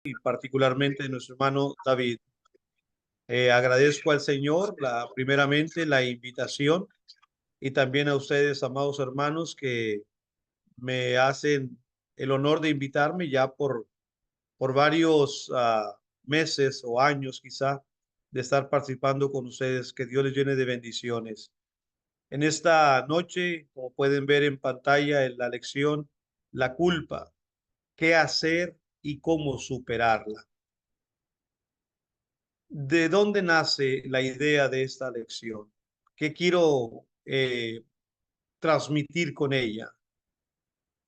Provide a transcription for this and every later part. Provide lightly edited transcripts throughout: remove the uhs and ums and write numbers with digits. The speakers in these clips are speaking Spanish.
y particularmente de nuestro hermano David. Agradezco al Señor primeramente la invitación y también a ustedes, amados hermanos, que me hacen el honor de invitarme ya por varios meses o años quizá de estar participando con ustedes. Que Dios les llene de bendiciones. En esta noche, como pueden ver en pantalla en la lección, la culpa, qué hacer y cómo superarla. ¿De dónde nace la idea de esta lección? ¿Qué quiero transmitir con ella?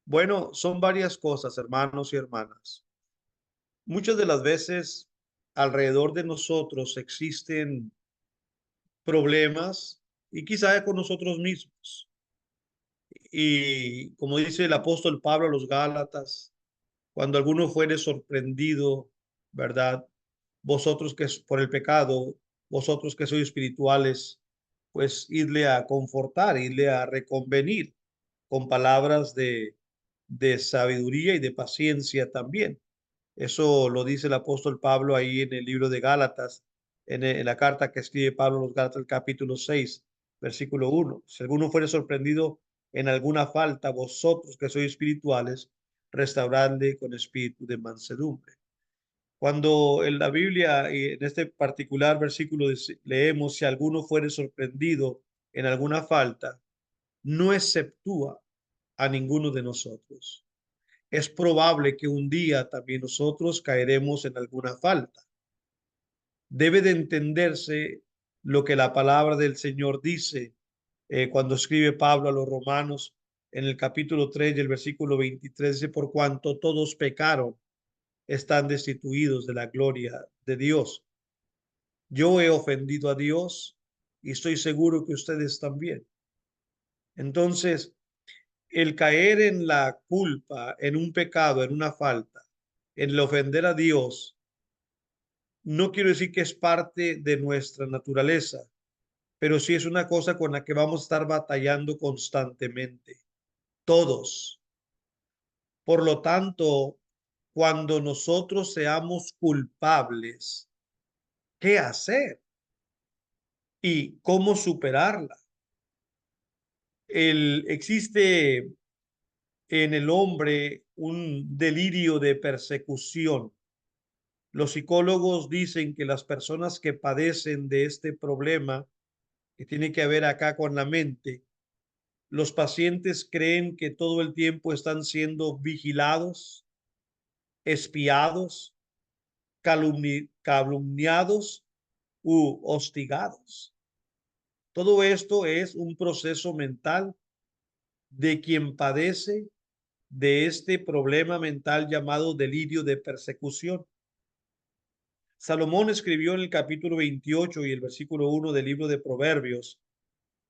Bueno, son varias cosas, hermanos y hermanas. Muchas de las veces alrededor de nosotros existen problemas y quizá con nosotros mismos. Y como dice el apóstol Pablo a los Gálatas, cuando alguno fuere sorprendido, ¿verdad? Vosotros que es por el pecado, vosotros que sois espirituales, pues irle a confortar, irle a reconvenir con palabras de sabiduría y de paciencia también. Eso lo dice el apóstol Pablo ahí en el libro de Gálatas, en la carta que escribe Pablo a los Gálatas, el capítulo 6, versículo 1. Si alguno fuere sorprendido en alguna falta, vosotros que sois espirituales, restauradle con espíritu de mansedumbre. Cuando en la Biblia, en este particular versículo, leemos, si alguno fuere sorprendido en alguna falta, no exceptúa a ninguno de nosotros. Es probable que un día también nosotros caeremos en alguna falta. Debe de entenderse lo que la palabra del Señor dice cuando escribe Pablo a los romanos en el capítulo 3 y el versículo 23, dice, por cuanto todos pecaron, están destituidos de la gloria de Dios. Yo he ofendido a Dios y estoy seguro que ustedes también. Entonces, el caer en la culpa, en un pecado, en una falta, en el ofender a Dios, no quiero decir que es parte de nuestra naturaleza, pero sí es una cosa con la que vamos a estar batallando constantemente, todos. Por lo tanto, cuando nosotros seamos culpables, ¿qué hacer? ¿Y cómo superarla? Existe en el hombre un delirio de persecución. Los psicólogos dicen que las personas que padecen de este problema, que tiene que ver acá con la mente, los pacientes creen que todo el tiempo están siendo vigilados, espiados, calumniados u hostigados. Todo esto es un proceso mental de quien padece de este problema mental llamado delirio de persecución. Salomón escribió en el capítulo 28 y el versículo 1 del libro de Proverbios,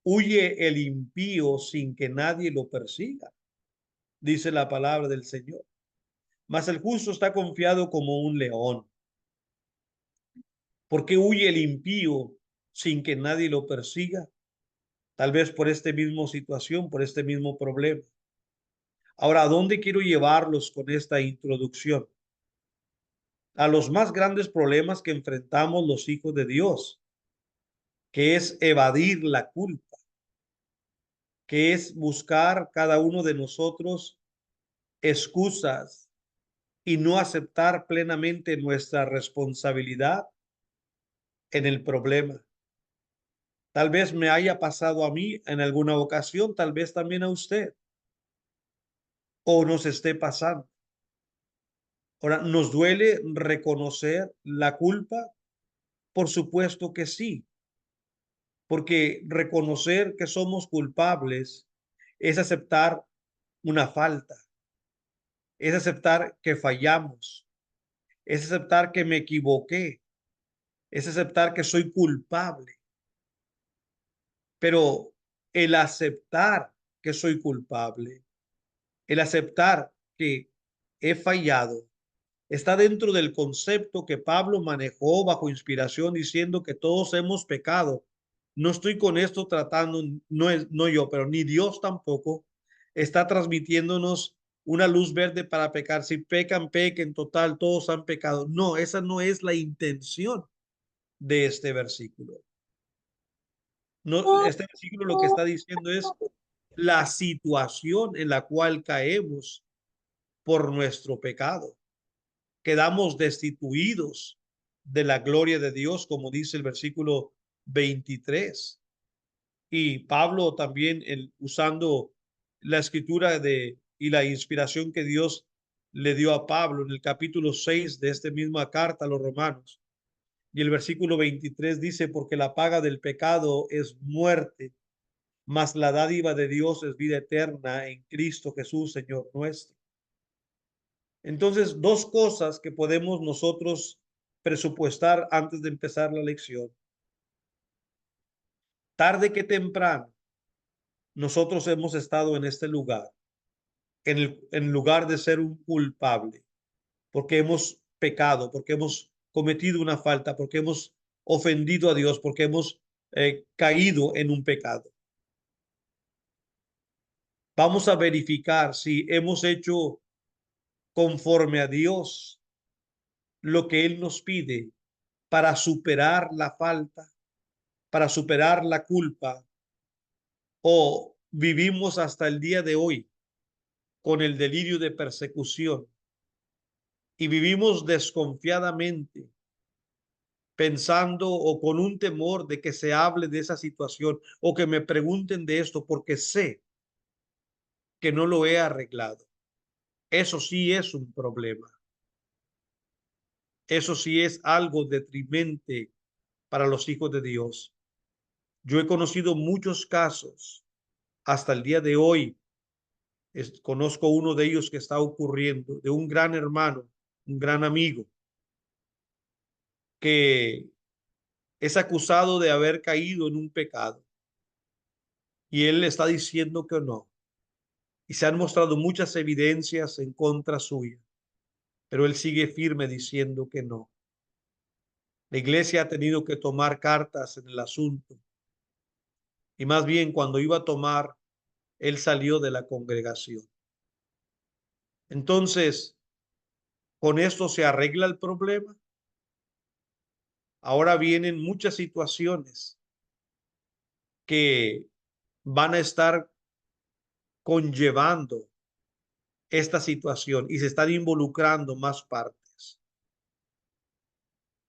huye el impío sin que nadie lo persiga, dice la palabra del Señor. Mas el justo está confiado como un león. ¿Por qué huye el impío sin que nadie lo persiga? Tal vez por esta misma situación, por este mismo problema. Ahora, ¿a dónde quiero llevarlos con esta introducción? A los más grandes problemas que enfrentamos los hijos de Dios, que es evadir la culpa, que es buscar cada uno de nosotros excusas y no aceptar plenamente nuestra responsabilidad en el problema. Tal vez me haya pasado a mí en alguna ocasión, tal vez también a usted, o nos esté pasando. Ahora, ¿nos duele reconocer la culpa? Por supuesto que sí, porque reconocer que somos culpables es aceptar una falta, es aceptar que fallamos, es aceptar que me equivoqué, es aceptar que soy culpable. Pero el aceptar que soy culpable, el aceptar que he fallado, está dentro del concepto que Pablo manejó bajo inspiración diciendo que todos hemos pecado. No estoy con esto tratando, no yo, pero ni Dios tampoco está transmitiéndonos una luz verde para pecar. Si pecan, pequen, total, todos han pecado. No, esa no es la intención de este versículo. No, este versículo lo que está diciendo es la situación en la cual caemos por nuestro pecado. Quedamos destituidos de la gloria de Dios, como dice el versículo 23. Y Pablo también, usando la escritura y la inspiración que Dios le dio a Pablo en el capítulo 6 de esta misma carta a los romanos. Y el versículo 23 dice, porque la paga del pecado es muerte, mas la dádiva de Dios es vida eterna en Cristo Jesús, Señor nuestro. Entonces, dos cosas que podemos nosotros presupuestar antes de empezar la lección. Tarde que temprano, nosotros hemos estado en este lugar, en lugar de ser un culpable, porque hemos pecado, porque hemos cometido una falta, porque hemos ofendido a Dios, porque hemos caído en un pecado. Vamos a verificar si hemos hecho conforme a Dios lo que Él nos pide para superar la falta, para superar la culpa, o vivimos hasta el día de hoy con el delirio de persecución y vivimos desconfiadamente pensando o con un temor de que se hable de esa situación o que me pregunten de esto porque sé que no lo he arreglado. Eso sí es un problema. Eso sí es algo detrimente para los hijos de Dios. Yo he conocido muchos casos hasta el día de hoy. Conozco uno de ellos que está ocurriendo, de un gran hermano, un gran amigo, que es acusado de haber caído en un pecado y él está diciendo que no. Y se han mostrado muchas evidencias en contra suya, pero él sigue firme diciendo que no. La iglesia ha tenido que tomar cartas en el asunto y más bien cuando iba a tomar, él salió de la congregación. Entonces, ¿con esto se arregla el problema? Ahora vienen muchas situaciones que van a estar conllevando esta situación y se están involucrando más partes.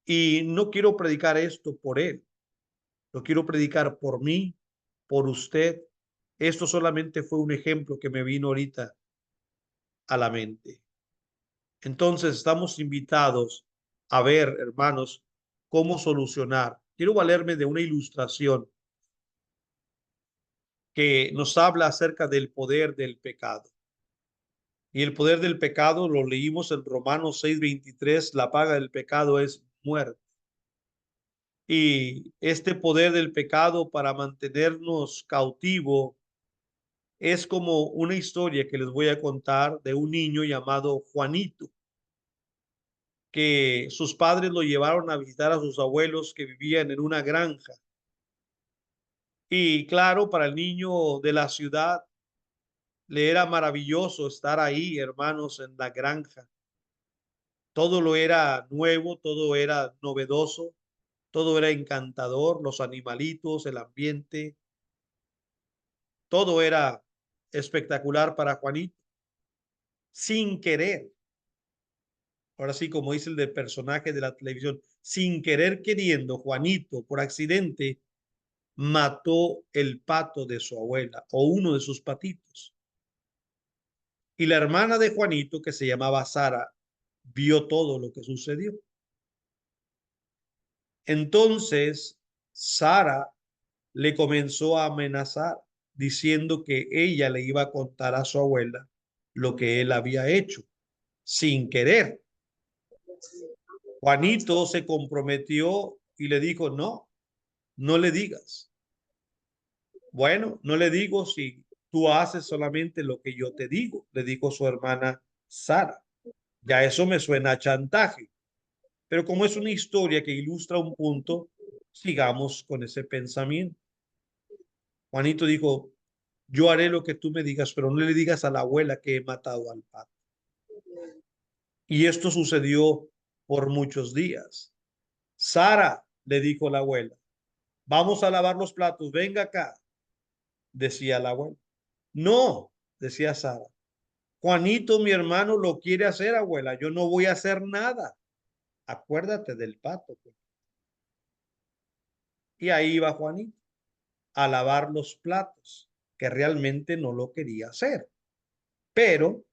Y no quiero predicar esto por él, lo quiero predicar por mí, por usted. Esto solamente fue un ejemplo que me vino ahorita a la mente. Entonces estamos invitados a ver, hermanos, cómo solucionar. Quiero valerme de una ilustración que nos habla acerca del poder del pecado. Y el poder del pecado lo leímos en Romanos 6:23, la paga del pecado es muerte. Y este poder del pecado para mantenernos cautivo es como una historia que les voy a contar de un niño llamado Juanito, que sus padres lo llevaron a visitar a sus abuelos que vivían en una granja. Y claro, para el niño de la ciudad le era maravilloso estar ahí, hermanos, en la granja. Todo lo era nuevo, todo era novedoso, todo era encantador, los animalitos, el ambiente, todo era espectacular para Juanito. Sin querer, ahora sí, como dice el de personaje de la televisión, sin querer queriendo, Juanito, por accidente, mató el pato de su abuela o uno de sus patitos. Y la hermana de Juanito, que se llamaba Sara, vio todo lo que sucedió. Entonces, Sara le comenzó a amenazar, diciendo que ella le iba a contar a su abuela lo que él había hecho, sin querer. Juanito se comprometió y le dijo, no, no le digas. Bueno, no le digo si tú haces solamente lo que yo te digo, le dijo su hermana Sara. Ya eso me suena a chantaje, pero como es una historia que ilustra un punto, sigamos con ese pensamiento. Juanito dijo, yo haré lo que tú me digas, pero no le digas a la abuela que he matado al pato. Y esto sucedió por muchos días. Sara, le dijo la abuela, vamos a lavar los platos, venga acá, decía la abuela. No, decía Sara, Juanito, mi hermano, lo quiere hacer, abuela, yo no voy a hacer nada. Acuérdate del pato, pues. Y ahí iba Juanito a lavar los platos, que realmente no lo quería hacer, pero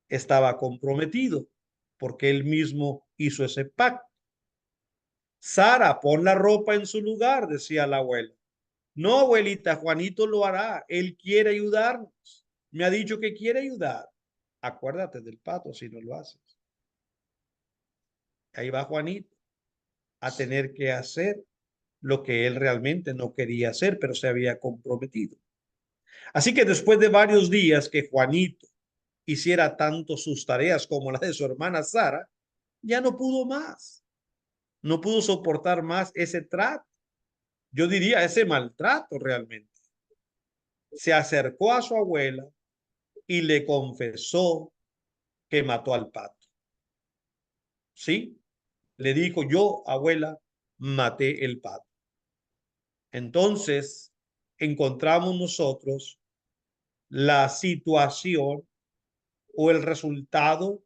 estaba comprometido porque él mismo hizo ese pacto. Sara, pon la ropa en su lugar, decía la abuela. No, abuelita, Juanito lo hará. Él quiere ayudarnos. Me ha dicho que quiere ayudar. Acuérdate del pato si no lo haces. Ahí va Juanito a tener que hacer lo que él realmente no quería hacer, pero se había comprometido. Así que después de varios días que Juanito hiciera tanto sus tareas como las de su hermana Sara, ya no pudo más. No pudo soportar más ese trato. Yo diría ese maltrato realmente. Se acercó a su abuela y le confesó que mató al pato. ¿Sí? Le dijo, yo, abuela, maté el pato. Entonces, encontramos nosotros la situación o el resultado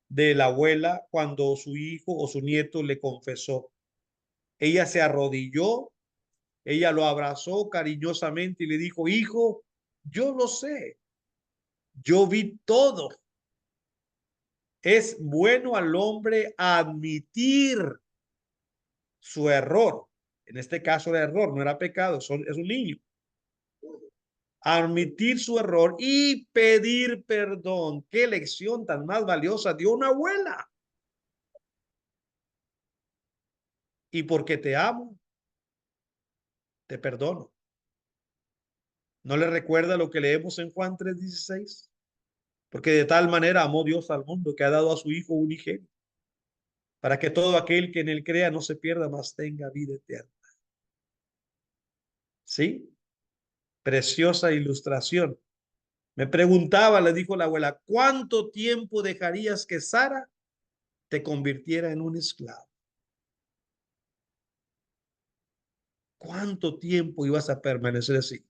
de la abuela cuando su hijo o su nieto le confesó. Ella se arrodilló, ella lo abrazó cariñosamente y le dijo, hijo, yo lo sé, yo vi todo. Es bueno al hombre admitir su error. En este caso era error, no era pecado, es un niño. Admitir su error y pedir perdón. Qué lección tan más valiosa dio una abuela. Y porque te amo, te perdono. ¿No le recuerda lo que leemos en Juan 3:16? Porque de tal manera amó Dios al mundo que ha dado a su Hijo unigénito, para que todo aquel que en él crea no se pierda, mas tenga vida eterna. ¿Sí? Preciosa ilustración. Me preguntaba, le dijo la abuela, ¿cuánto tiempo dejarías que Sara te convirtiera en un esclavo? ¿Cuánto tiempo ibas a permanecer así?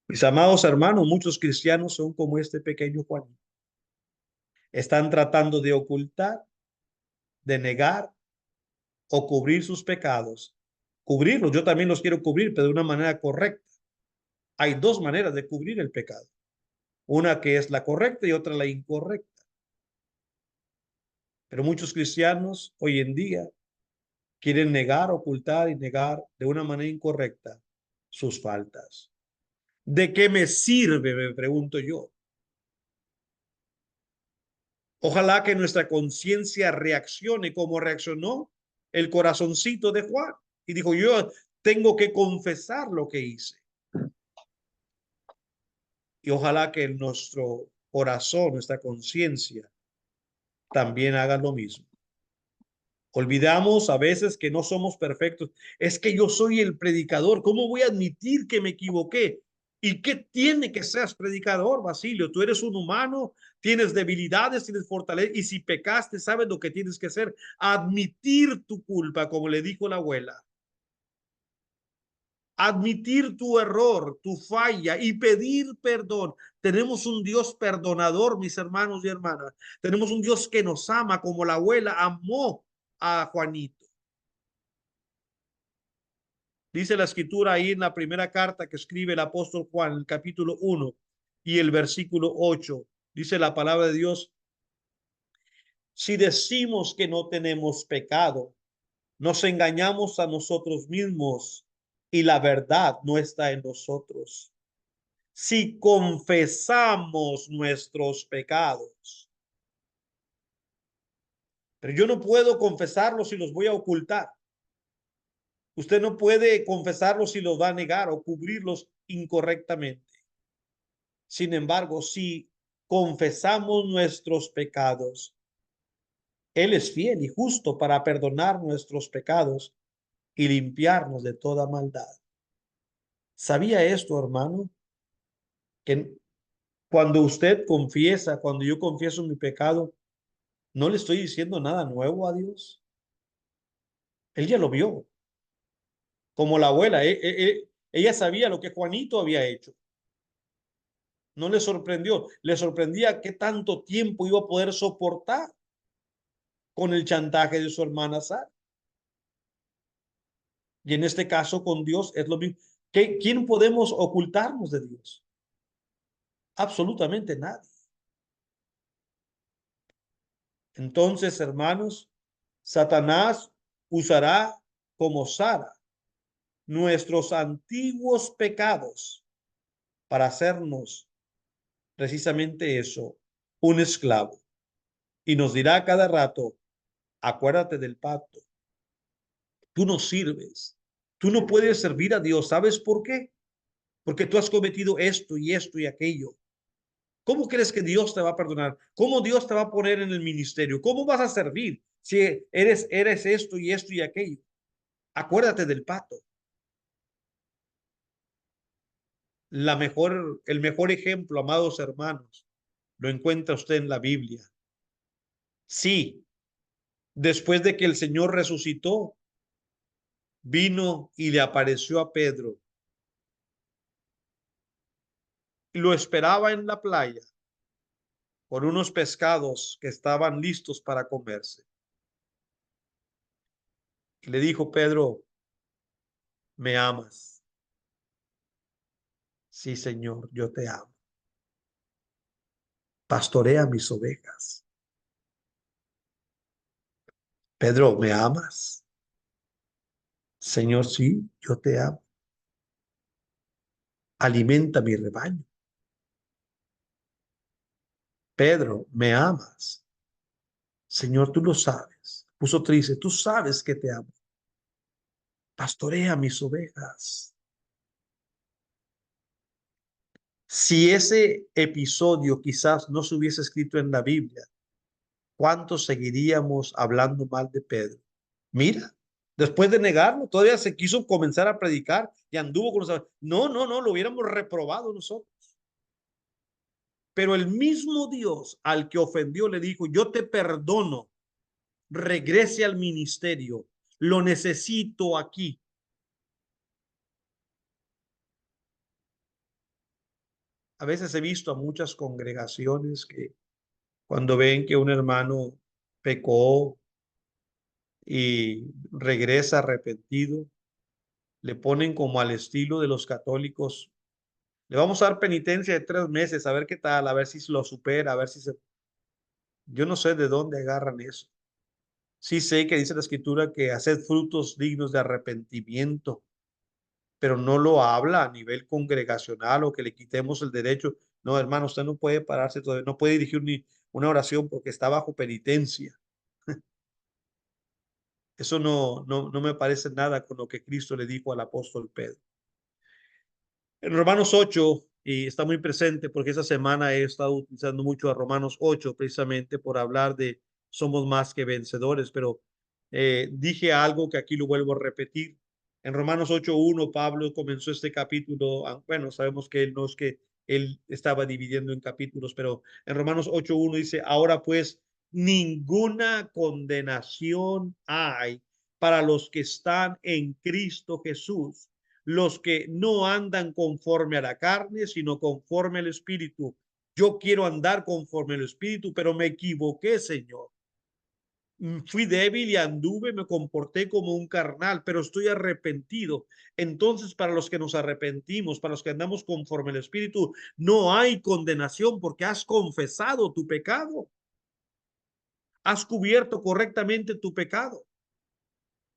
Mis amados hermanos, muchos cristianos son como este pequeño Juan. Están tratando de ocultar, de negar o cubrir sus pecados. Cubrirlos, yo también los quiero cubrir, pero de una manera correcta. Hay dos maneras de cubrir el pecado. Una que es la correcta y otra la incorrecta. Pero muchos cristianos hoy en día quieren negar, ocultar y negar de una manera incorrecta sus faltas. ¿De qué me sirve? Me pregunto yo. Ojalá que nuestra conciencia reaccione como reaccionó el corazoncito de Juan. Y dijo, yo tengo que confesar lo que hice. Y ojalá que nuestro corazón, nuestra conciencia, también haga lo mismo. Olvidamos a veces que no somos perfectos. Es que yo soy el predicador. ¿Cómo voy a admitir que me equivoqué? ¿Y qué tiene que seas predicador, Basilio? Tú eres un humano, tienes debilidades, tienes fortaleza. Y si pecaste, sabes lo que tienes que hacer. Admitir tu culpa, como le dijo la abuela. Admitir tu error, tu falla y pedir perdón. Tenemos un Dios perdonador, mis hermanos y hermanas. Tenemos un Dios que nos ama como la abuela amó a Juanito. Dice la escritura ahí en la primera carta que escribe el apóstol Juan, el capítulo 1 y el versículo 8. Dice la palabra de Dios, si decimos que no tenemos pecado, nos engañamos a nosotros mismos y la verdad no está en nosotros. Si confesamos nuestros pecados, pero yo no puedo confesarlos si los voy a ocultar. Usted no puede confesarlos si los va a negar o cubrirlos incorrectamente. Sin embargo, si confesamos nuestros pecados, Él es fiel y justo para perdonar nuestros pecados y limpiarnos de toda maldad. ¿Sabía esto, hermano? Que cuando usted confiesa, cuando yo confieso mi pecado, no le estoy diciendo nada nuevo a Dios. Él ya lo vio, como la abuela. Ella sabía lo que Juanito había hecho. No le sorprendió, le sorprendía qué tanto tiempo iba a poder soportar con el chantaje de su hermana Sara. Y en este caso con Dios es lo mismo. ¿Quién podemos ocultarnos de Dios? Absolutamente nadie. Entonces, hermanos, Satanás usará como Sara nuestros antiguos pecados para hacernos precisamente eso, un esclavo. Y nos dirá cada rato, acuérdate del pacto, tú no sirves, tú no puedes servir a Dios. ¿Sabes por qué? Porque tú has cometido esto y esto y aquello. ¿Cómo crees que Dios te va a perdonar? ¿Cómo Dios te va a poner en el ministerio? ¿Cómo vas a servir si eres esto y aquello? Acuérdate del pacto. El mejor ejemplo, amados hermanos, lo encuentra usted en la Biblia. Sí, después de que el Señor resucitó, vino y le apareció a Pedro. Lo esperaba en la playa con unos pescados que estaban listos para comerse. Y le dijo, Pedro, ¿me amas? Sí, Señor, yo te amo. Pastorea mis ovejas. Pedro, ¿me amas? Señor, sí, yo te amo. Alimenta mi rebaño. Pedro, ¿me amas? Señor, tú lo sabes. Puso triste, tú sabes que te amo. Pastorea mis ovejas. Si ese episodio quizás no se hubiese escrito en la Biblia, ¿cuántos seguiríamos hablando mal de Pedro? Mira, después de negarlo, todavía se quiso comenzar a predicar y anduvo con los... No, no, no, lo hubiéramos reprobado nosotros. Pero el mismo Dios al que ofendió le dijo, yo te perdono, regrese al ministerio, lo necesito aquí. A veces he visto a muchas congregaciones que cuando ven que un hermano pecó y regresa arrepentido, le ponen como al estilo de los católicos. Le vamos a dar penitencia de 3 meses, a ver qué tal, a ver si lo supera, a ver si se... Yo no sé de dónde agarran eso. Sí sé que dice la escritura que haced frutos dignos de arrepentimiento, pero no lo habla a nivel congregacional o que le quitemos el derecho. No, hermano, usted no puede pararse todavía, no puede dirigir ni una oración porque está bajo penitencia. Eso no me parece nada con lo que Cristo le dijo al apóstol Pedro. En Romanos 8, y está muy presente porque esa semana he estado utilizando mucho a Romanos 8 precisamente por hablar de somos más que vencedores, pero dije algo que aquí lo vuelvo a repetir. En Romanos 8:1 Pablo comenzó este capítulo, bueno, sabemos que él no es que él estaba dividiendo en capítulos, pero en Romanos 8:1 dice, ahora pues ninguna condenación hay para los que están en Cristo Jesús, los que no andan conforme a la carne, sino conforme al Espíritu. Yo quiero andar conforme al Espíritu, pero me equivoqué, Señor. Fui débil y anduve, me comporté como un carnal, pero estoy arrepentido. Entonces, para los que nos arrepentimos, para los que andamos conforme al Espíritu, no hay condenación porque has confesado tu pecado. Has cubierto correctamente tu pecado.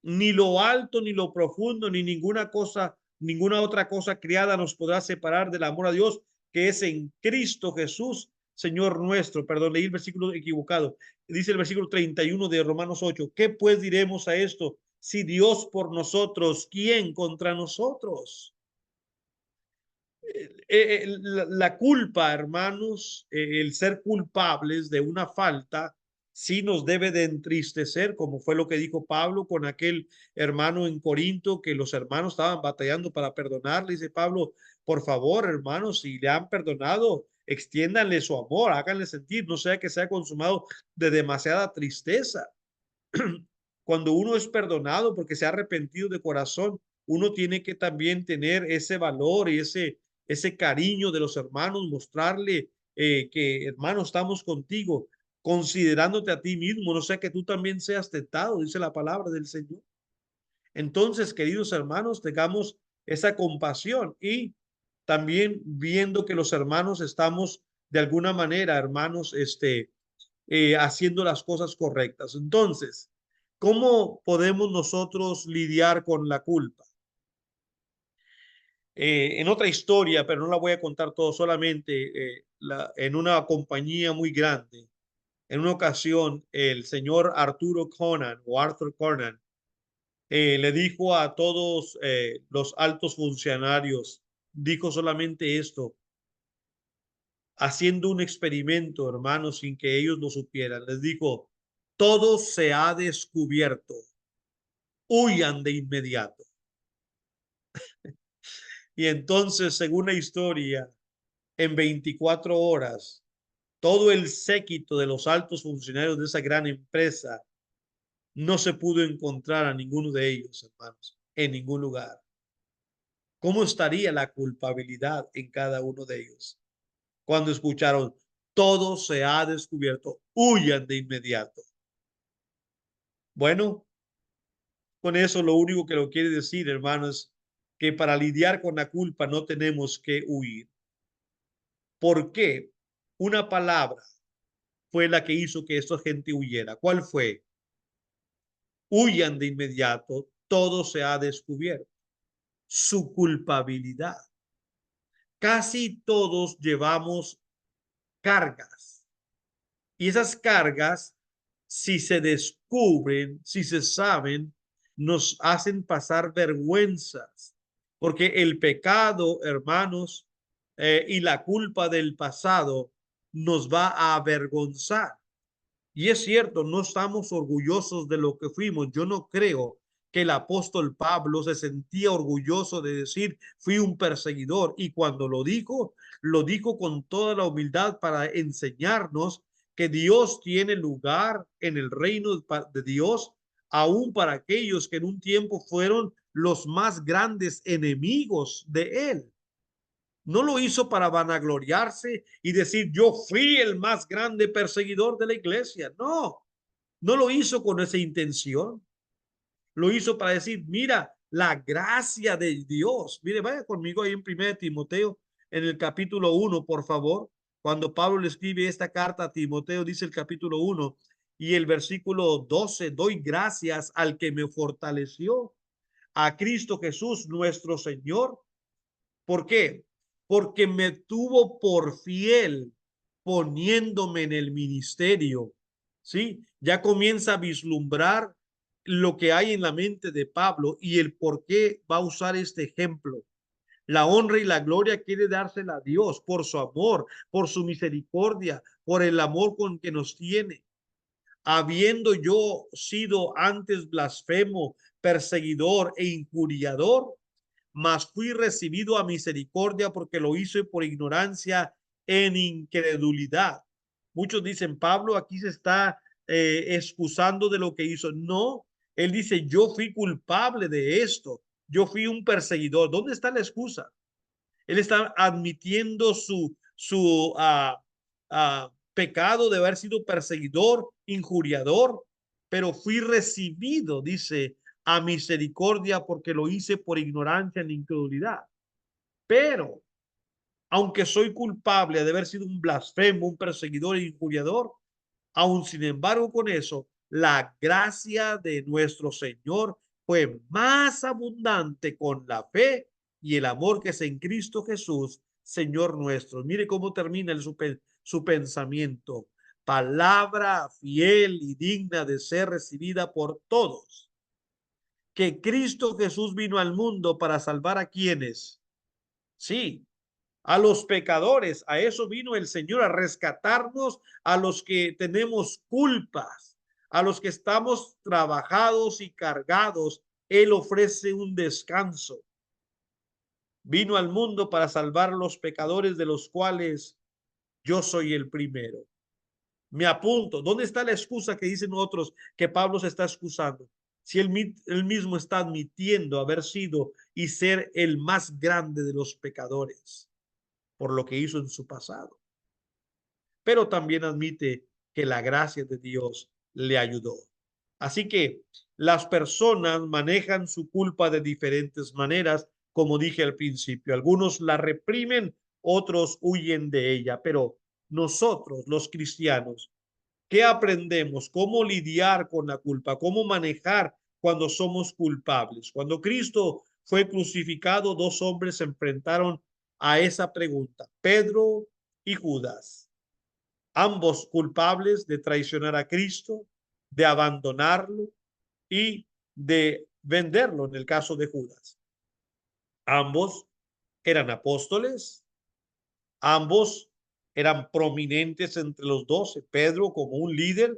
Ni lo alto, ni lo profundo, ni ninguna cosa, ninguna otra cosa creada nos podrá separar del amor a Dios que es en Cristo Jesús, Señor nuestro. Perdón, leí el versículo equivocado. Dice el versículo 31 de Romanos 8. ¿Qué pues diremos a esto? Si Dios por nosotros, ¿quién contra nosotros? La culpa, hermanos, el ser culpables de una falta sí nos debe de entristecer, como fue lo que dijo Pablo con aquel hermano en Corinto, que los hermanos estaban batallando para perdonarle. Dice Pablo, por favor, hermanos, si le han perdonado, extiéndanle su amor, háganle sentir, no sea que sea consumado de demasiada tristeza. Cuando uno es perdonado porque se ha arrepentido de corazón, uno tiene que también tener ese valor y ese cariño de los hermanos, mostrarle que, hermano, estamos contigo, considerándote a ti mismo, no sea que tú también seas tentado, dice la palabra del Señor. Entonces, queridos hermanos, tengamos esa compasión y también viendo que los hermanos estamos de alguna manera, hermanos, haciendo las cosas correctas. Entonces, ¿cómo podemos nosotros lidiar con la culpa? En otra historia, pero no la voy a contar todo, solamente en una compañía muy grande, en una ocasión, el señor Arturo Conan o Arthur Conan le dijo a todos los altos funcionarios, dijo solamente esto, haciendo un experimento, hermanos, sin que ellos lo supieran. Les dijo, todo se ha descubierto, huyan de inmediato. Y entonces, según la historia, en 24 horas, todo el séquito de los altos funcionarios de esa gran empresa no se pudo encontrar a ninguno de ellos, hermanos, en ningún lugar. ¿Cómo estaría la culpabilidad en cada uno de ellos cuando escucharon, todo se ha descubierto, huyan de inmediato? Bueno, con eso lo único que lo quiere decir, hermanos, que para lidiar con la culpa no tenemos que huir. ¿Por qué? Una palabra fue la que hizo que esta gente huyera. ¿Cuál fue? Huyan de inmediato, todo se ha descubierto. Su culpabilidad. Casi todos llevamos cargas y esas cargas, si se descubren, si se saben, nos hacen pasar vergüenzas, porque el pecado, hermanos, y la culpa del pasado nos va a avergonzar. Y es cierto, no estamos orgullosos de lo que fuimos. Yo no creo que el apóstol Pablo se sentía orgulloso de decir, fui un perseguidor. Y cuando lo dijo con toda la humildad para enseñarnos que Dios tiene lugar en el reino de Dios, aún para aquellos que en un tiempo fueron los más grandes enemigos de él. No lo hizo para vanagloriarse y decir, yo fui el más grande perseguidor de la iglesia. No, no lo hizo con esa intención. Lo hizo para decir, mira, la gracia de Dios. Mire, vaya conmigo ahí en 1 Timoteo, en el capítulo 1, por favor. Cuando Pablo le escribe esta carta a Timoteo, dice el capítulo 1 y el versículo 12, doy gracias al que me fortaleció, a Cristo Jesús, nuestro Señor. ¿Por qué? Porque me tuvo por fiel poniéndome en el ministerio. ¿Sí? Ya comienza a vislumbrar lo que hay en la mente de Pablo y el por qué va a usar este ejemplo. La honra y la gloria quiere dársela a Dios por su amor, por su misericordia, por el amor con que nos tiene. Habiendo yo sido antes blasfemo, perseguidor e injuriador, mas fui recibido a misericordia porque lo hice por ignorancia en incredulidad. Muchos dicen, Pablo aquí se está excusando de lo que hizo. No, él dice, yo fui culpable de esto, yo fui un perseguidor. ¿Dónde está la excusa? Él está admitiendo su pecado de haber sido perseguidor, injuriador, pero fui recibido, dice, a misericordia porque lo hice por ignorancia en incredulidad. Pero, aunque soy culpable de haber sido un blasfemo, un perseguidor e injuriador, aún sin embargo con eso, la gracia de nuestro Señor fue más abundante con la fe y el amor que es en Cristo Jesús, Señor nuestro. Mire cómo termina su pensamiento. Palabra fiel y digna de ser recibida por todos. Que Cristo Jesús vino al mundo para salvar a quienes. Sí, a los pecadores. A eso vino el Señor, a rescatarnos, a los que tenemos culpas, a los que estamos trabajados y cargados. Él ofrece un descanso. Vino al mundo para salvar a los pecadores, de los cuales yo soy el primero. Me apunto. ¿Dónde está la excusa que dicen otros que Pablo se está excusando? Si él mismo está admitiendo haber sido y ser el más grande de los pecadores por lo que hizo en su pasado. Pero también admite que la gracia de Dios le ayudó. Así que las personas manejan su culpa de diferentes maneras, como dije al principio. Algunos la reprimen, otros huyen de ella, pero nosotros, los cristianos, ¿qué aprendemos? ¿Cómo lidiar con la culpa? ¿Cómo manejar cuando somos culpables? Cuando Cristo fue crucificado, dos hombres se enfrentaron a esa pregunta, Pedro y Judas, ambos culpables de traicionar a Cristo, de abandonarlo y de venderlo en el caso de Judas. Ambos eran apóstoles, ambos eran prominentes entre los 12, Pedro como un líder,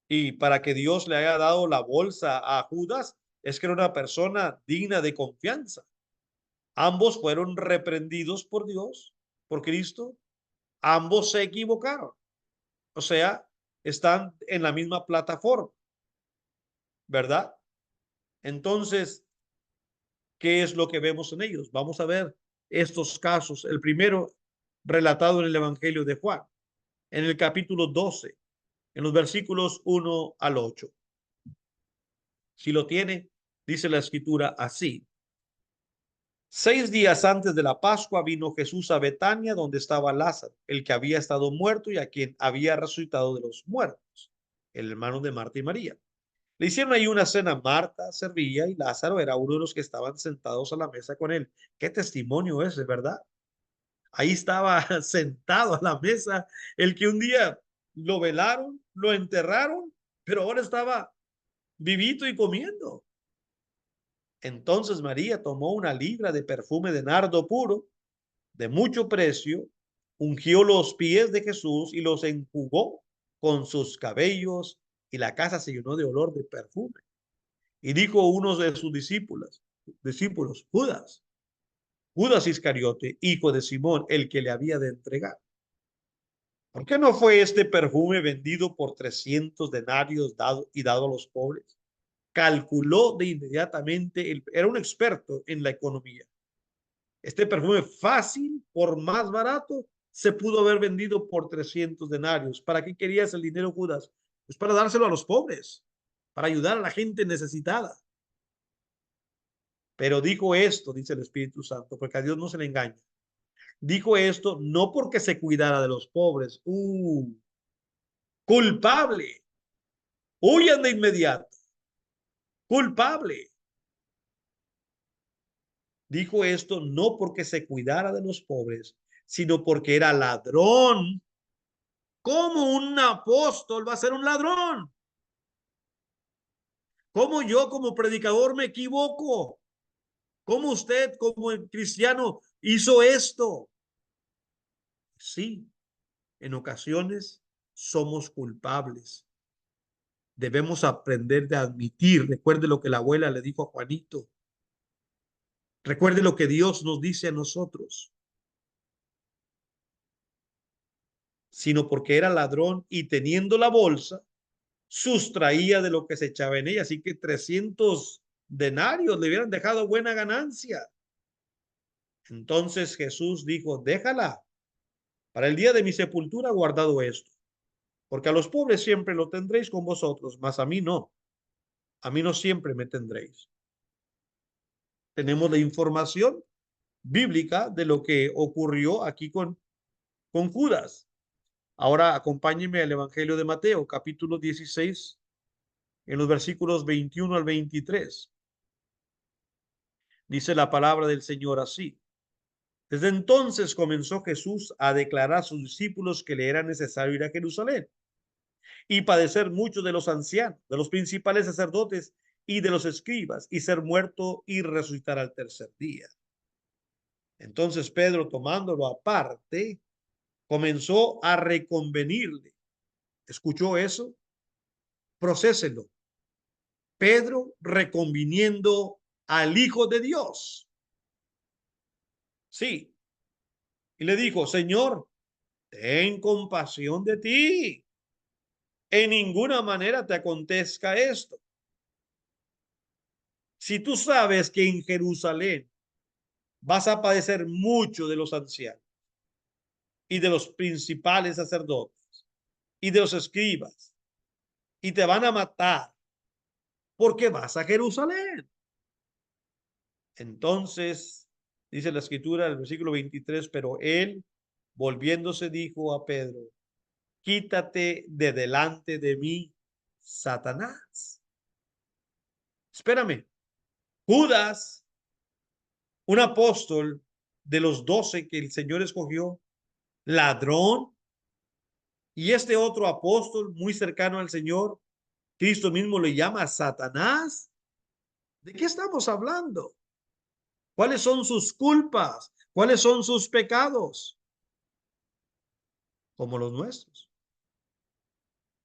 y para que Dios le haya dado la bolsa a Judas, es que era una persona digna de confianza. Ambos fueron reprendidos por Dios, por Cristo. Ambos se equivocaron. O sea, están en la misma plataforma, ¿verdad? Entonces, ¿qué es lo que vemos en ellos? Vamos a ver estos casos. El primero, relatado en el Evangelio de Juan, en el capítulo 12, en los versículos 1 al 8. Si lo tiene, dice la escritura así. 6 días antes de la Pascua vino Jesús a Betania, donde estaba Lázaro, el que había estado muerto y a quien había resucitado de los muertos, el hermano de Marta y María. Le hicieron ahí una cena. Marta servía y Lázaro era uno de los que estaban sentados a la mesa con él. Qué testimonio ese, ¿verdad? Ahí estaba sentado a la mesa el que un día lo velaron, lo enterraron, pero ahora estaba vivito y comiendo. Entonces María tomó una libra de perfume de nardo puro, de mucho precio, ungió los pies de Jesús y los enjugó con sus cabellos, y la casa se llenó de olor de perfume. Y dijo uno de sus discípulos, Judas Iscariote, hijo de Simón, el que le había de entregar. ¿Por qué no fue este perfume vendido por 300 denarios y dado a los pobres? Calculó de inmediatamente, era un experto en la economía. Este perfume fácil, por más barato, se pudo haber vendido por 300 denarios. ¿Para qué querías el dinero, Judas? Pues para dárselo a los pobres, para ayudar a la gente necesitada. Pero dijo esto, dice el Espíritu Santo, porque a Dios no se le engaña. Dijo esto no porque se cuidara de los pobres. Culpable. Huyan de inmediato. Culpable. Dijo esto no porque se cuidara de los pobres, sino porque era ladrón. ¿Cómo un apóstol va a ser un ladrón? ¿Cómo yo como predicador me equivoco? ¿Cómo usted como cristiano hizo esto? Sí, en ocasiones somos culpables. Debemos aprender de admitir. Recuerde lo que la abuela le dijo a Juanito. Recuerde lo que Dios nos dice a nosotros. Sino porque era ladrón y teniendo la bolsa, sustraía de lo que se echaba en ella. Así que 300 denarios le hubieran dejado buena ganancia. Entonces Jesús dijo, déjala. Para el día de mi sepultura guardado esto. Porque a los pobres siempre lo tendréis con vosotros, mas a mí no. A mí no siempre me tendréis. Tenemos la información bíblica de lo que ocurrió aquí con Judas. Ahora acompáñenme al Evangelio de Mateo, capítulo 16, en los versículos 21 al 23. Dice la palabra del Señor así. Desde entonces comenzó Jesús a declarar a sus discípulos que le era necesario ir a Jerusalén y padecer mucho de los ancianos, de los principales sacerdotes y de los escribas, y ser muerto y resucitar al tercer día. Entonces Pedro, tomándolo aparte, comenzó a reconvenirle. ¿Escuchó eso? Procéselo. Pedro reconviniendo al Hijo de Dios. Sí. Y le dijo, Señor, ten compasión de ti. En ninguna manera te acontezca esto. Si tú sabes que en Jerusalén vas a padecer mucho de los ancianos y de los principales sacerdotes y de los escribas y te van a matar porque vas a Jerusalén. Entonces, dice la escritura, el versículo 23, pero él, volviéndose, dijo a Pedro, quítate de delante de mí, Satanás. Espérame, Judas, un apóstol de los 12 que el Señor escogió, ladrón, y este otro apóstol muy cercano al Señor, Cristo mismo le llama Satanás. ¿De qué estamos hablando? ¿Cuáles son sus culpas? ¿Cuáles son sus pecados? Como los nuestros.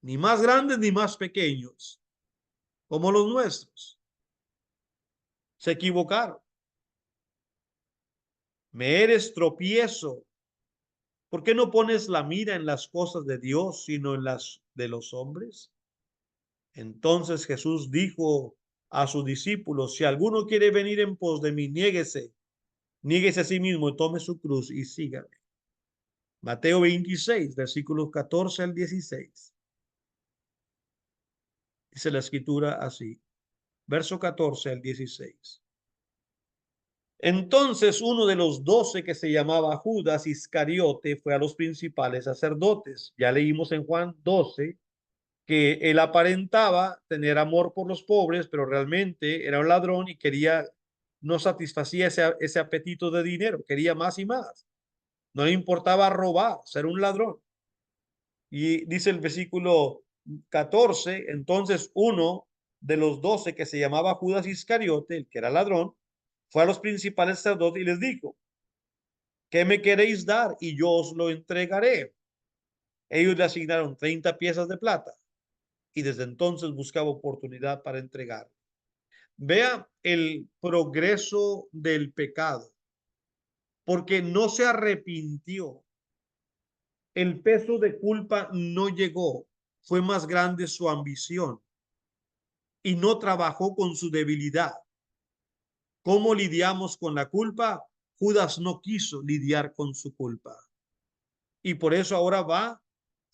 Ni más grandes ni más pequeños. Como los nuestros. Se equivocaron. Me eres tropiezo. ¿Por qué no pones la mira en las cosas de Dios, sino en las de los hombres? Entonces Jesús dijo a sus discípulos, si alguno quiere venir en pos de mí, niéguese a sí mismo y tome su cruz y sígame. Mateo 26, versículos 14 al 16. Dice la escritura así, verso 14 al 16. Entonces uno de los 12 que se llamaba Judas Iscariote fue a los principales sacerdotes. Ya leímos en Juan 12 que él aparentaba tener amor por los pobres, pero realmente era un ladrón y no satisfacía ese apetito de dinero, quería más y más. No le importaba robar, ser un ladrón. Y dice el versículo 14, entonces uno de los 12 que se llamaba Judas Iscariote, el que era ladrón, fue a los principales sacerdotes y les dijo, ¿qué me queréis dar? Y yo os lo entregaré. Ellos le asignaron 30 piezas de plata y desde entonces buscaba oportunidad para entregar. Vea el progreso del pecado, porque no se arrepintió. El peso de culpa no llegó, fue más grande su ambición y no trabajó con su debilidad. ¿Cómo lidiamos con la culpa? Judas no quiso lidiar con su culpa y por eso ahora va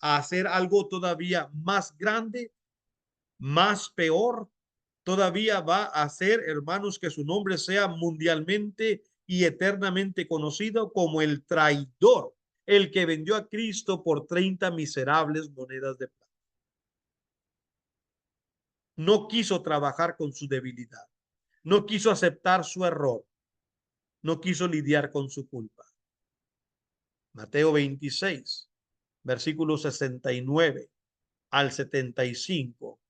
a hacer algo todavía más grande, más peor. Todavía va a hacer, hermanos, que su nombre sea mundialmente y eternamente conocido como el traidor, el que vendió a Cristo por 30 miserables monedas de plata. No quiso trabajar con su debilidad, no quiso aceptar su error, no quiso lidiar con su culpa. Mateo 26, versículos 69 al 75,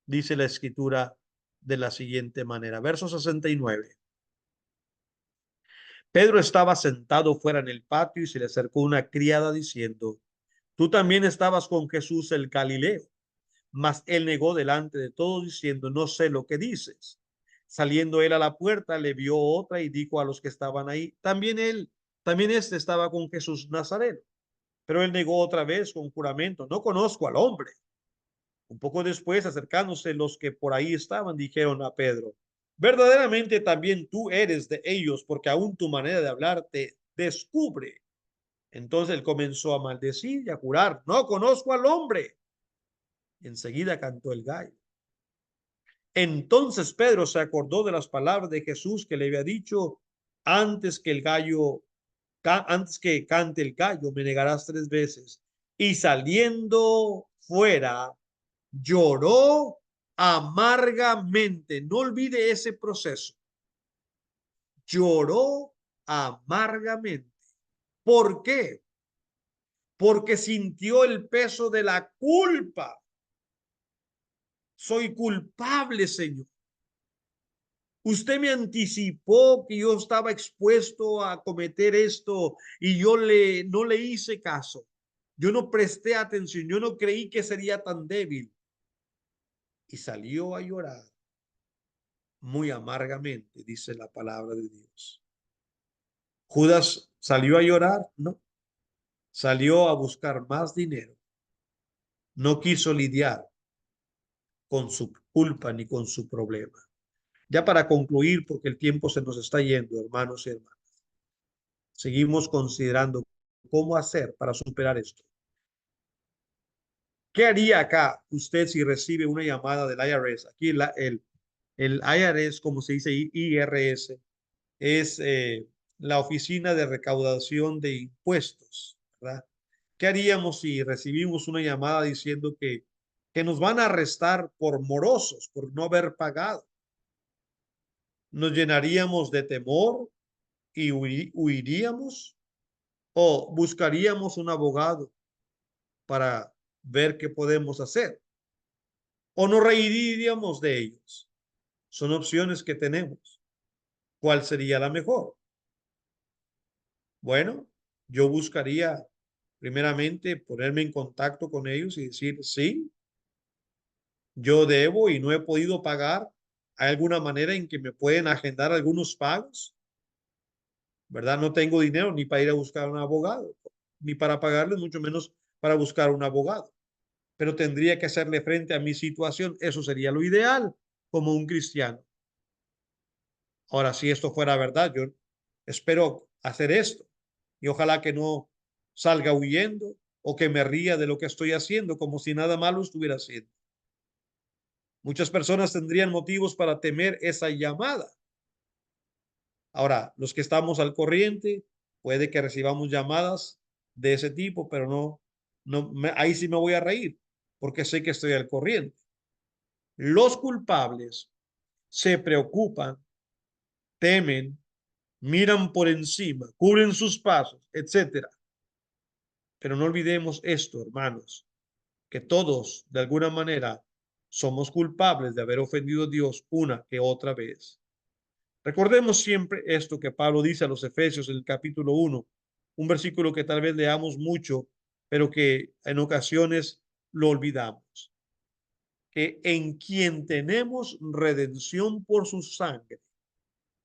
dice la escritura de la siguiente manera. Verso 69. Pedro estaba sentado fuera en el patio y se le acercó una criada diciendo, tú también estabas con Jesús el Galileo. Mas él negó delante de todos diciendo, no sé lo que dices. Saliendo él a la puerta, le vio otra y dijo a los que estaban ahí, también este estaba con Jesús Nazareno. Pero él negó otra vez con juramento, no conozco al hombre. Un poco después, acercándose los que por ahí estaban, dijeron a Pedro, verdaderamente también tú eres de ellos, porque aún tu manera de hablar te descubre. Entonces él comenzó a maldecir y a jurar, no conozco al hombre. Y enseguida cantó el gallo. Entonces Pedro se acordó de las palabras de Jesús que le había dicho, antes que antes que cante el gallo, me negarás 3 veces. Y saliendo fuera, lloró amargamente. No olvide ese proceso. Lloró amargamente. ¿Por qué? Porque sintió el peso de la culpa. Soy culpable, Señor. Usted me anticipó que yo estaba expuesto a cometer esto y yo no le hice caso. Yo no presté atención, yo no creí que sería tan débil. Y salió a llorar muy amargamente, dice la palabra de Dios. Judas salió a llorar, no, salió a buscar más dinero. No quiso lidiar con su culpa ni con su problema. Ya para concluir, porque el tiempo se nos está yendo, hermanos y hermanas, seguimos considerando cómo hacer para superar esto. ¿Qué haría acá usted si recibe una llamada del IRS? Aquí el IRS, como se dice IRS, es la Oficina de Recaudación de Impuestos, ¿verdad? ¿Qué haríamos si recibimos una llamada diciendo que nos van a arrestar por morosos, por no haber pagado? ¿Nos llenaríamos de temor y huiríamos o buscaríamos un abogado para ver qué podemos hacer? ¿O nos reiríamos de ellos? Son opciones que tenemos. ¿Cuál sería la mejor? Bueno, yo buscaría primeramente ponerme en contacto con ellos y decir, sí, yo debo y no he podido pagar. ¿Hay alguna manera en que me pueden agendar algunos pagos? ¿Verdad? No tengo dinero ni para ir a buscar un abogado, ni para pagarles, mucho menos para buscar un abogado. Pero tendría que hacerle frente a mi situación. Eso sería lo ideal como un cristiano. Ahora, si esto fuera verdad, yo espero hacer esto y ojalá que no salga huyendo o que me ría de lo que estoy haciendo como si nada malo estuviera haciendo. Muchas personas tendrían motivos para temer esa llamada. Ahora, los que estamos al corriente, puede que recibamos llamadas de ese tipo, pero ahí sí me voy a reír porque sé que estoy al corriente. Los culpables se preocupan, temen, miran por encima, cubren sus pasos, etcétera. Pero no olvidemos esto, hermanos, que todos, de alguna manera, somos culpables de haber ofendido a Dios una que otra vez. Recordemos siempre esto que Pablo dice a los Efesios en el capítulo 1, un versículo que tal vez leamos mucho, pero que en ocasiones lo olvidamos. Que en quien tenemos redención por su sangre,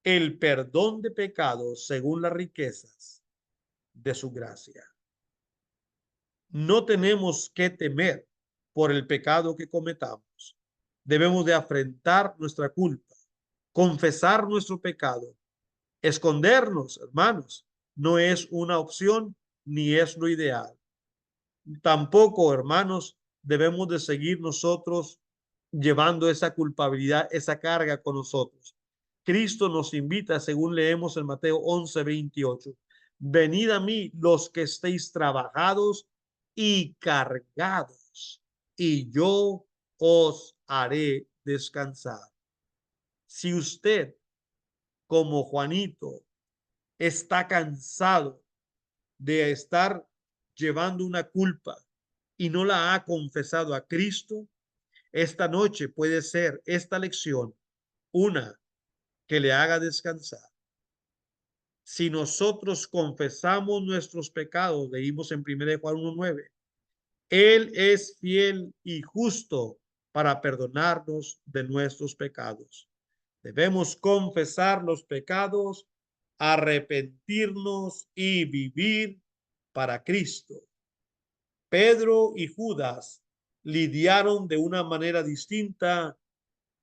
el perdón de pecados según las riquezas de su gracia. No tenemos que temer por el pecado que cometamos. Debemos de afrentar nuestra culpa, confesar nuestro pecado. Escondernos, hermanos, no es una opción ni es lo ideal. Tampoco, hermanos, debemos de seguir nosotros llevando esa culpabilidad, esa carga con nosotros. Cristo nos invita, según leemos en Mateo 11:28, venid a mí los que estéis trabajados y cargados, y yo os haré descansar. Si usted, como Juanito, está cansado de estar llevando una culpa y no la ha confesado a Cristo, esta noche puede ser esta lección una que le haga descansar. Si nosotros confesamos nuestros pecados, leímos en 1 Juan 1:9, Él es fiel y justo para perdonarnos de nuestros pecados. Debemos confesar los pecados, arrepentirnos y vivir para Cristo. Pedro y Judas lidiaron de una manera distinta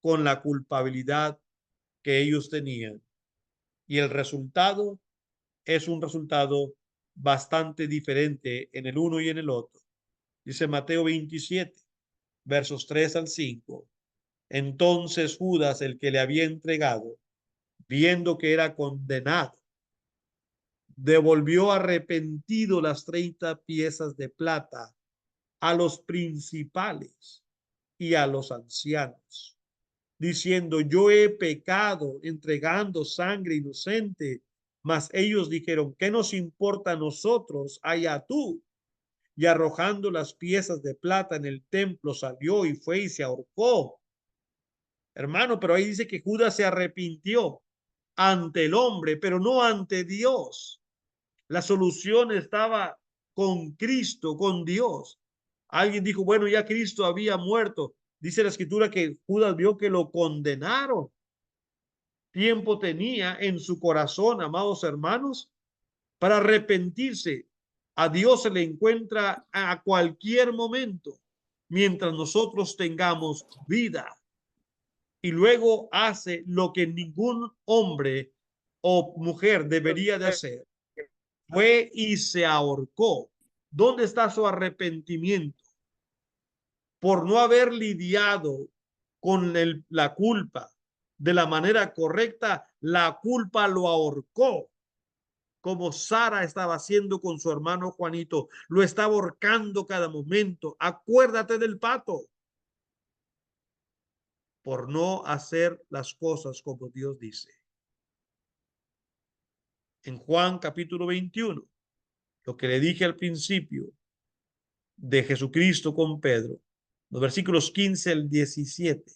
con la culpabilidad que ellos tenían. Y el resultado es un resultado bastante diferente en el uno y en el otro. Dice Mateo 27, versos 3 al 5. Entonces Judas, el que le había entregado, viendo que era condenado, devolvió arrepentido las 30 piezas de plata a los principales y a los ancianos, diciendo, yo he pecado entregando sangre inocente. Mas ellos dijeron, ¿qué nos importa a nosotros? Allá tú. Y arrojando las piezas de plata en el templo, salió y fue y se ahorcó. Hermano, pero ahí dice que Judas se arrepintió ante el hombre, pero no ante Dios. La solución estaba con Cristo, con Dios. Alguien dijo, bueno, ya Cristo había muerto. Dice la escritura que Judas vio que lo condenaron. Tiempo tenía en su corazón, amados hermanos, para arrepentirse. A Dios se le encuentra a cualquier momento, mientras nosotros tengamos vida. Y luego hace lo que ningún hombre o mujer debería de hacer. Fue y se ahorcó. ¿Dónde está su arrepentimiento? Por no haber lidiado con la culpa de la manera correcta, la culpa lo ahorcó, como Sara estaba haciendo con su hermano Juanito. Lo estaba ahorcando cada momento. Acuérdate del pato por no hacer las cosas como Dios dice. En Juan capítulo 21, lo que le dije al principio de Jesucristo con Pedro, los versículos 15 al 17.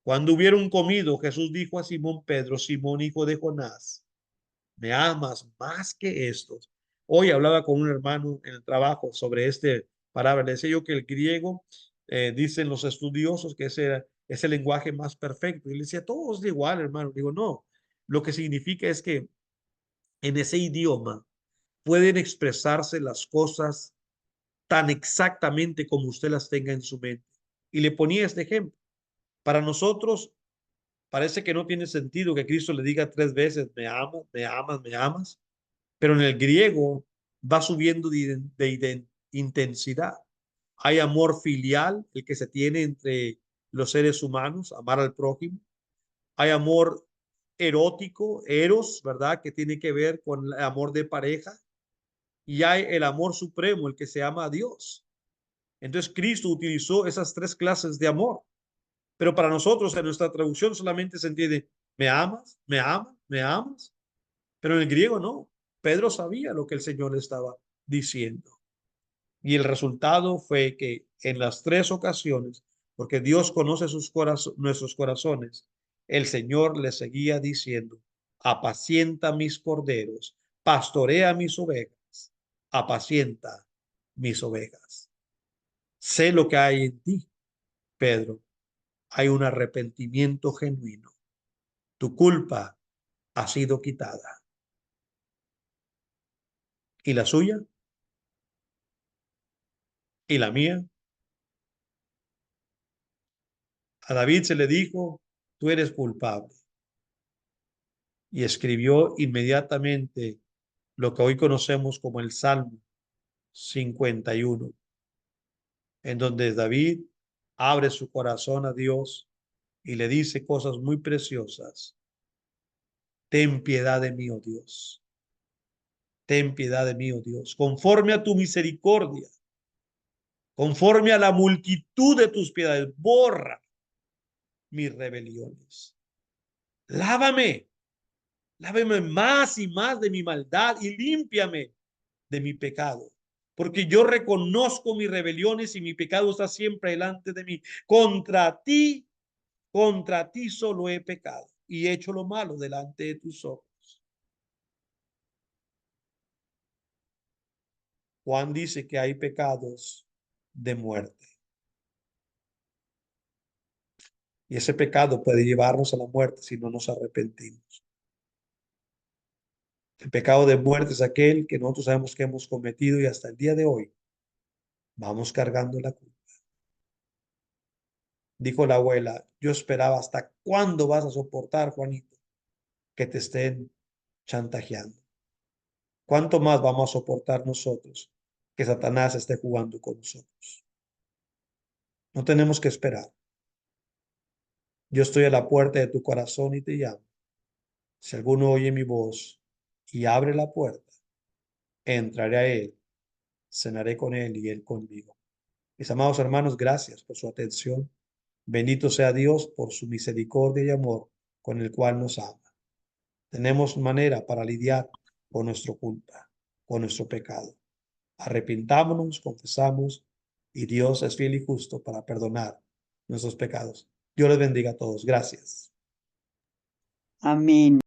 Cuando hubieron comido, Jesús dijo a Simón Pedro, Simón hijo de Jonás, ¿me amas más que estos? Hoy hablaba con un hermano en el trabajo sobre este palabra. Le decía yo que el griego, dicen los estudiosos, que ese es el lenguaje más perfecto. Y le decía, todos de igual, hermano. Digo, no. Lo que significa es que en ese idioma pueden expresarse las cosas tan exactamente como usted las tenga en su mente. Y le ponía este ejemplo. Para nosotros parece que no tiene sentido que Cristo le diga 3 veces, me amas, me amas, me amas, pero en el griego va subiendo de intensidad. Hay amor filial, el que se tiene entre los seres humanos, amar al prójimo. Hay amor erótico, eros, ¿verdad? Que tiene que ver con el amor de pareja. Y hay el amor supremo, el que se ama a Dios. Entonces Cristo utilizó esas 3 clases de amor. Pero para nosotros en nuestra traducción solamente se entiende, ¿me amas? ¿Me amas? ¿Me amas? Pero en el griego no. Pedro sabía lo que el Señor le estaba diciendo. Y el resultado fue que en las 3 ocasiones, porque Dios conoce nuestros corazones, el Señor le seguía diciendo, apacienta mis corderos, pastorea mis ovejas, apacienta mis ovejas. Sé lo que hay en ti, Pedro. Hay un arrepentimiento genuino. Tu culpa ha sido quitada. ¿Y la suya? ¿Y la mía? A David se le dijo, tú eres culpable. Y escribió inmediatamente lo que hoy conocemos como el Salmo 51, en donde David abre su corazón a Dios y le dice cosas muy preciosas. Ten piedad de mí, oh Dios. Ten piedad de mí, oh Dios. Conforme a tu misericordia, conforme a la multitud de tus piedades, borra mis rebeliones. Lávame, lávame más y más de mi maldad y límpiame de mi pecado. Porque yo reconozco mis rebeliones y mi pecado está siempre delante de mí. Contra ti solo he pecado y he hecho lo malo delante de tus ojos. Juan dice que hay pecados de muerte. Y ese pecado puede llevarnos a la muerte si no nos arrepentimos. El pecado de muerte es aquel que nosotros sabemos que hemos cometido y hasta el día de hoy vamos cargando la culpa. Dijo la abuela, yo esperaba hasta cuándo vas a soportar, Juanito, que te estén chantajeando. ¿Cuánto más vamos a soportar nosotros que Satanás esté jugando con nosotros? No tenemos que esperar. Yo estoy a la puerta de tu corazón y te llamo. Si alguno oye mi voz y abre la puerta, entraré a él, cenaré con él y él conmigo. Mis amados hermanos, gracias por su atención. Bendito sea Dios por su misericordia y amor con el cual nos ama. Tenemos manera para lidiar con nuestra culpa, con nuestro pecado. Arrepintámonos, confesamos, y Dios es fiel y justo para perdonar nuestros pecados. Dios les bendiga a todos. Gracias. Amén.